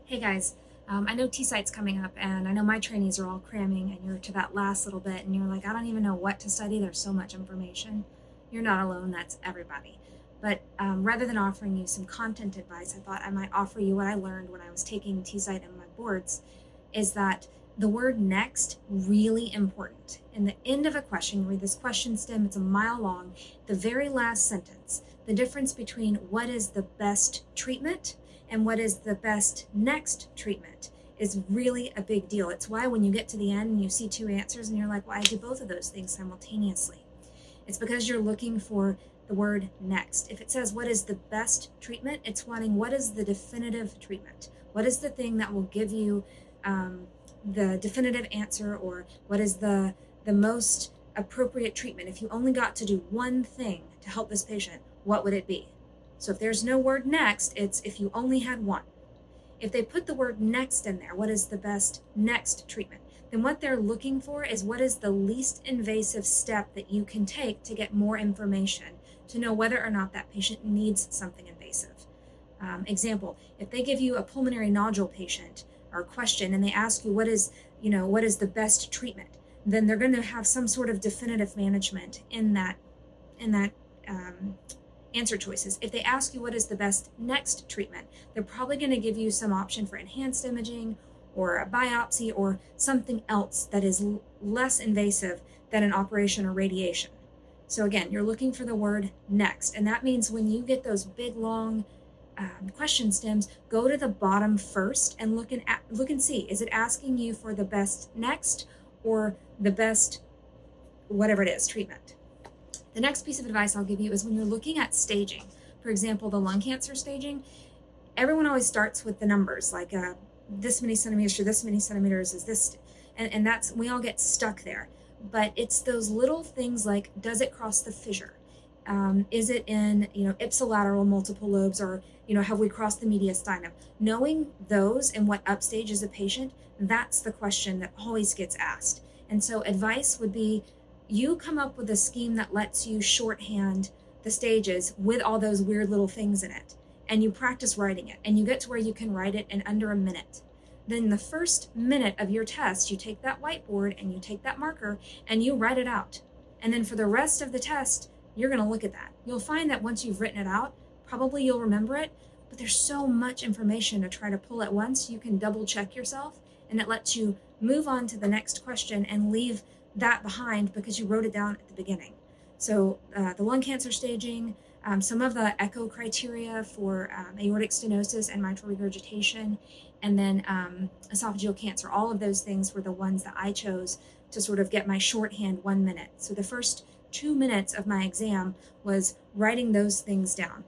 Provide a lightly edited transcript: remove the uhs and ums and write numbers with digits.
Hey guys, I know Tsite's coming up, and I know my trainees are all cramming, and you're to that last little bit, and you're like, I don't even know what to study. There's so much information. You're not alone. That's everybody. But rather than offering you some content advice, I thought I might offer you what I learned when I was taking Tsite and my boards, is that the word next really important. In the end of a question, you read this question stem. It's a mile long. The very last sentence, the difference between what is the best treatment and what is the best next treatment is really a big deal. It's why when you get to the end and you see two answers and you're like, well, I do both of those things simultaneously. It's because you're looking for the word next. If it says what is the best treatment, it's wanting what is the definitive treatment? What is the thing that will give you the definitive answer, or what is the most appropriate treatment? If you only got to do one thing to help this patient, what would it be? So if there's no word next, it's if you only had one. If they put the word next in there, what is the best next treatment? Then what they're looking for is what is the least invasive step that you can take to get more information to know whether or not that patient needs something invasive. Example, if they give you a pulmonary nodule patient or question and they ask you what is the best treatment, then they're going to have some sort of definitive management in that answer choices. If they ask you what is the best next treatment, they're probably going to give you some option for enhanced imaging or a biopsy or something else that is less invasive than an operation or radiation. So again, you're looking for the word next, and that means when you get those big long question stems, go to the bottom first and look and see, is it asking you for the best next or the best whatever it is treatment? The next piece of advice I'll give you is when you're looking at staging, for example, the lung cancer staging, everyone always starts with the numbers, like this many centimeters to this many centimeters is this, and that's, we all get stuck there. But it's those little things like, does it cross the fissure? Is it in, ipsilateral multiple lobes, or, have we crossed the mediastinum? Knowing those and what upstage is a patient, that's the question that always gets asked. And so advice would be, you come up with a scheme that lets you shorthand the stages with all those weird little things in it, and you practice writing it, and you get to where you can write it in under a minute. Then the first minute of your test, you take that whiteboard and you take that marker and you write it out. And then for the rest of the test, you're going to look at that. You'll find that once you've written it out, probably you'll remember it, but there's so much information to try to pull at once, you can double check yourself, and it lets you move on to the next question and leave that behind because you wrote it down at the beginning. So the lung cancer staging, some of the echo criteria for aortic stenosis and mitral regurgitation, and then esophageal cancer, all of those things were the ones that I chose to sort of get my shorthand 1 minute. So the first 2 minutes of my exam was writing those things down.